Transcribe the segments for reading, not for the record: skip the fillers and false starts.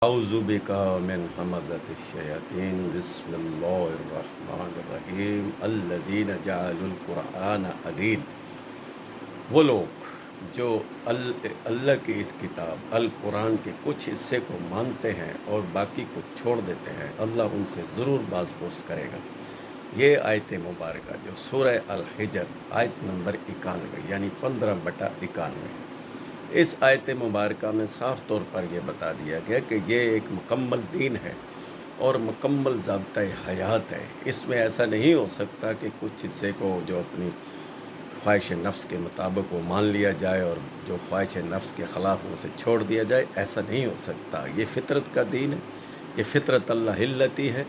اعوذ بکا من حمزۃ الشیاطین بسم اللہ الرحمن الرحیم الذین جعلوا القرآن عدین۔ وہ لوگ جو اللہ کی اس کتاب القرآن کے کچھ حصے کو مانتے ہیں اور باقی کو چھوڑ دیتے ہیں، اللہ ان سے ضرور باز پرس کرے گا۔ یہ آیت مبارکہ جو سورہ الحجر آیت نمبر 91 یعنی 15/91 ہے، اس آیت مبارکہ میں صاف طور پر یہ بتا دیا گیا کہ یہ ایک مکمل دین ہے اور مکمل ضابطۂ حیات ہے۔ اس میں ایسا نہیں ہو سکتا کہ کچھ حصے کو جو اپنی خواہش نفس کے مطابق وہ مان لیا جائے اور جو خواہش نفس کے خلاف اسے چھوڑ دیا جائے، ایسا نہیں ہو سکتا۔ یہ فطرت کا دین ہے، یہ فطرت اللہ التی ہے،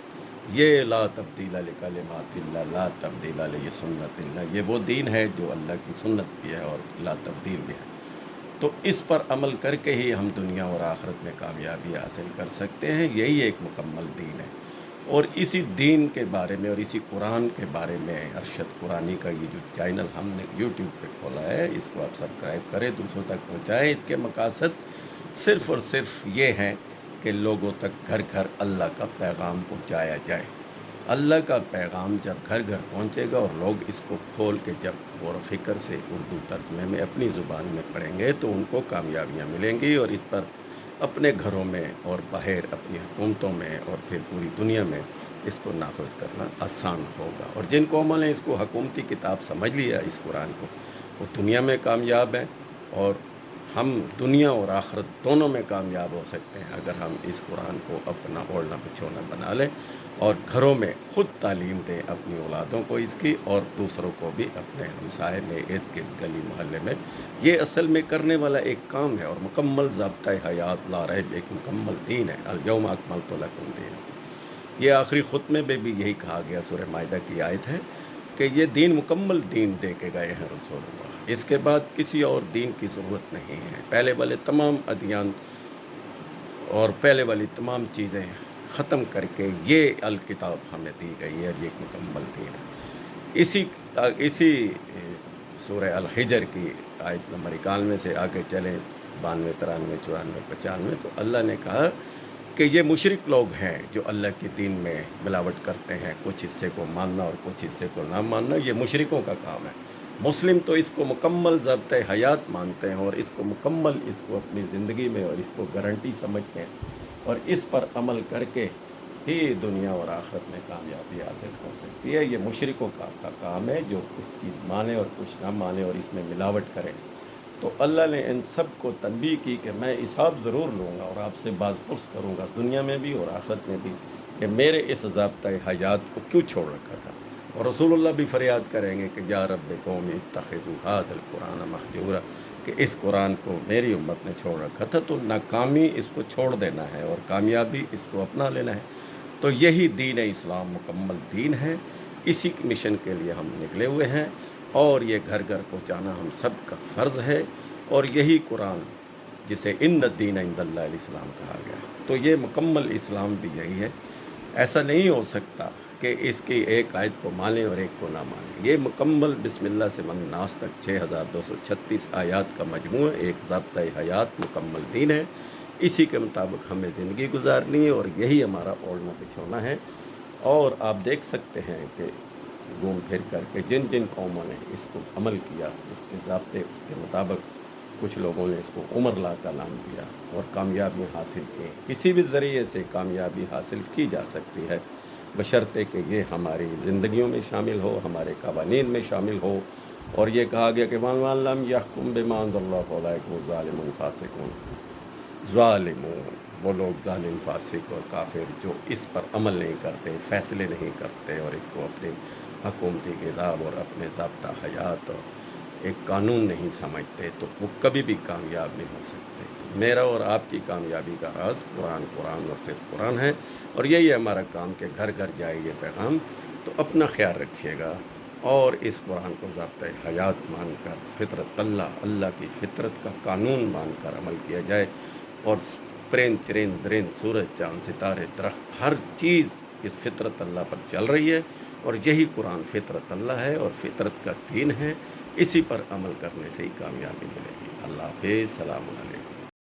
یہ لا تبدیل لکلمات اللہ، لا تبدیل لسنت اللہ، یہ وہ دین ہے جو اللہ کی سنت بھی ہے اور لا تبدیل بھی ہے۔ تو اس پر عمل کر کے ہی ہم دنیا اور آخرت میں کامیابی حاصل کر سکتے ہیں، یہی ایک مکمل دین ہے۔ اور اسی دین کے بارے میں اور اسی قرآن کے بارے میں ارشد قرآنی کا یہ جو چینل ہم نے یوٹیوب پہ کھولا ہے، اس کو آپ سبسکرائب کریں، دوسروں تک پہنچائیں۔ اس کے مقاصد صرف اور صرف یہ ہیں کہ لوگوں تک گھر گھر اللہ کا پیغام پہنچایا جائے۔ اللہ کا پیغام جب گھر گھر پہنچے گا اور لوگ اس کو کھول کے جب غور و فکر سے اردو ترجمے میں اپنی زبان میں پڑھیں گے تو ان کو کامیابیاں ملیں گی، اور اس پر اپنے گھروں میں اور باہر اپنی حکومتوں میں اور پھر پوری دنیا میں اس کو نافذ کرنا آسان ہوگا۔ اور جن قوموں نے اس کو حکومتی کتاب سمجھ لیا اس قرآن کو، وہ دنیا میں کامیاب ہیں، اور ہم دنیا اور آخرت دونوں میں کامیاب ہو سکتے ہیں اگر ہم اس قرآن کو اپنا اوڑھنا بچھونا بنا لیں اور گھروں میں خود تعلیم دیں اپنی اولادوں کو اس کی، اور دوسروں کو بھی اپنے ہمسائے میں، ارد گرد گلی محلے میں۔ یہ اصل میں کرنے والا ایک کام ہے اور مکمل ضابطۂ حیات لا ریب ایک مکمل دین ہے۔ الیوم اکملت لکم دینکم، یہ آخری خطبے میں بھی یہی کہا گیا، سورہ مائدہ کی آیت ہے کہ یہ دین مکمل دین دے کے گئے ہیں رسول اللہ، اس کے بعد کسی اور دین کی ضرورت نہیں ہے۔ پہلے والے تمام ادیان اور پہلے والی تمام چیزیں ختم کر کے یہ الکتاب ہمیں دی گئی ہے، یہ ایک مکمل دین ہے۔ اسی سورہ الحجر کی آیت نمبر 91 سے آگے چلیں، 92، 93، 94، 95، تو اللہ نے کہا کہ یہ مشرک لوگ ہیں جو اللہ کے دین میں ملاوٹ کرتے ہیں، کچھ حصے کو ماننا اور کچھ حصے کو نہ ماننا، یہ مشرکوں کا کام ہے۔ مسلم تو اس کو مکمل ضابطۂ حیات مانتے ہیں اور اس کو مکمل اس کو اپنی زندگی میں اور اس کو گارنٹی سمجھتے ہیں، اور اس پر عمل کر کے ہی دنیا اور آخرت میں کامیابی حاصل ہو سکتی ہے۔ یہ مشرکوں کا کام ہے جو کچھ چیز مانے اور کچھ نہ مانے اور اس میں ملاوٹ کرے۔ تو اللہ نے ان سب کو تنبیہ کی کہ میں حساب ضرور لوں گا اور آپ سے باز پرس کروں گا دنیا میں بھی اور آخرت میں بھی کہ میرے اس ضابطۂ حیات کو کیوں چھوڑ رکھا تھا۔ اور رسول اللہ بھی فریاد کریں گے کہ یا رب قومی اتخذوا ھذا القرآن مہجورا، کہ اس قرآن کو میری امت نے چھوڑ رکھا تھا، تو ناکامی اس کو چھوڑ دینا ہے اور کامیابی اس کو اپنا لینا ہے۔ تو یہی دین اسلام مکمل دین ہے، اسی مشن کے لیے ہم نکلے ہوئے ہیں، اور یہ گھر گھر پہنچانا ہم سب کا فرض ہے۔ اور یہی قرآن جسے ان الدین عند اللہ الاسلام کہا گیا، تو یہ مکمل اسلام بھی یہی ہے۔ ایسا نہیں ہو سکتا کہ اس کی ایک آیت کو مانیں اور ایک کو نہ مانیں۔ یہ مکمل بسم اللہ سے من ناس تک 6236 آیات کا مجموعہ ایک ضابطۂ حیات مکمل دین ہے۔ اسی کے مطابق ہمیں زندگی گزارنی ہے اور یہی ہمارا اوڑھنا بچھونا ہے۔ اور آپ دیکھ سکتے ہیں کہ گھوم پھر کر کے جن جن قوموں نے اس کو عمل کیا، اس کے ضابطے کے مطابق، کچھ لوگوں نے اس کو عمر لا کا نام دیا اور کامیابی حاصل کی۔ کسی بھی ذریعے سے کامیابی حاصل کی جا سکتی ہے، بشرطے کہ یہ ہماری زندگیوں میں شامل ہو، ہمارے قوانین میں شامل ہو۔ اور یہ کہا گیا کہ وَمَن لَّمْ يَحْكُم بِمَا أَنزَلَ اللَّهُ فَأُولَٰئِكَ هُمُ الظَّالِمُونَ الْفَاسِقُونَ، ظالمون وہ لوگ ظالم، فاسق اور کافر جو اس پر عمل نہیں کرتے، فیصلے نہیں کرتے اور اس کو اپنی حکومتی کتاب اور اپنے ضابطہ حیات اور ایک قانون نہیں سمجھتے، تو وہ کبھی بھی کامیاب نہیں ہو سکتے۔ تو میرا اور آپ کی کامیابی کا راز قرآن اور صرف قرآن ہے، اور یہی ہے ہمارا کام کہ گھر گھر جائے یہ پیغام۔ تو اپنا خیال رکھیے گا اور اس قرآن کو ضابطۂ حیات مان کر، فطرت اللہ کی فطرت کا قانون مان کر عمل کیا جائے، اور پرند چرند درند، سورج چاند ستارے درخت ہر چیز اس فطرت اللہ پر چل رہی ہے، اور یہی قرآن فطرت اللہ ہے اور فطرت کا دین ہے۔ اسی پر عمل کرنے سے ہی کامیابی ملے گی۔ اللہ حافظ، السلام علیکم۔